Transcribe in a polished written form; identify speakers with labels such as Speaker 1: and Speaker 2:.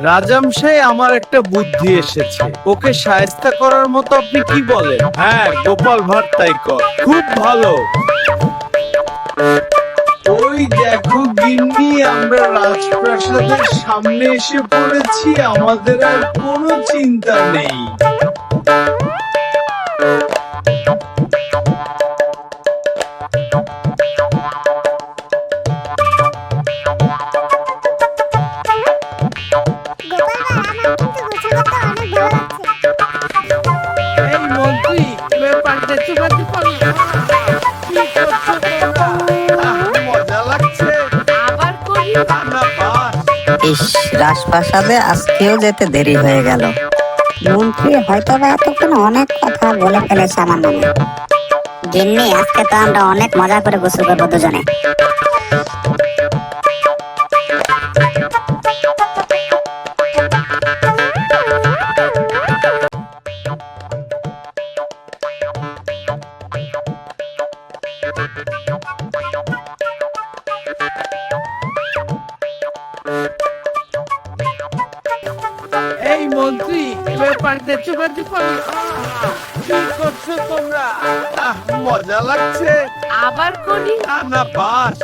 Speaker 1: রাজামশাই, আমার একটা বুদ্ধি এসেছে। ওকে শায়েস্তা করার মতো আপনি কি বলেন? হ্যাঁ, গোপাল ভাঁড় তাই কর। খুব ভালো। ওই দেখো গিন্নি, আমরা রাজপ্রাসাদের সামনে এসে পড়েছি। আমাদের আর কোনো চিন্তা নেই। এই মন্ত্রী, ব্যাপারটা চুপাতে পারো। কি করছো তোমরা? মজা লাগছে। আবার করি না পাস।
Speaker 2: ইস, রাজপ্রাসাদে আজকেও যেতে দেরি হয়ে গেল।
Speaker 3: মন্ত্রী হয়তো বা এতক্ষণ অনেক কথা বলে ফেলেছে আমার নামে। গিন্নি, আজকে তো আমরা অনেক মজা করে গোসল করবো দুজনে।
Speaker 1: এই মন্ত্রী, ব্যাপারটা চুপাতে পারো। কি করছো তোমরা? মজা লাগছে। আবার করি না পাস।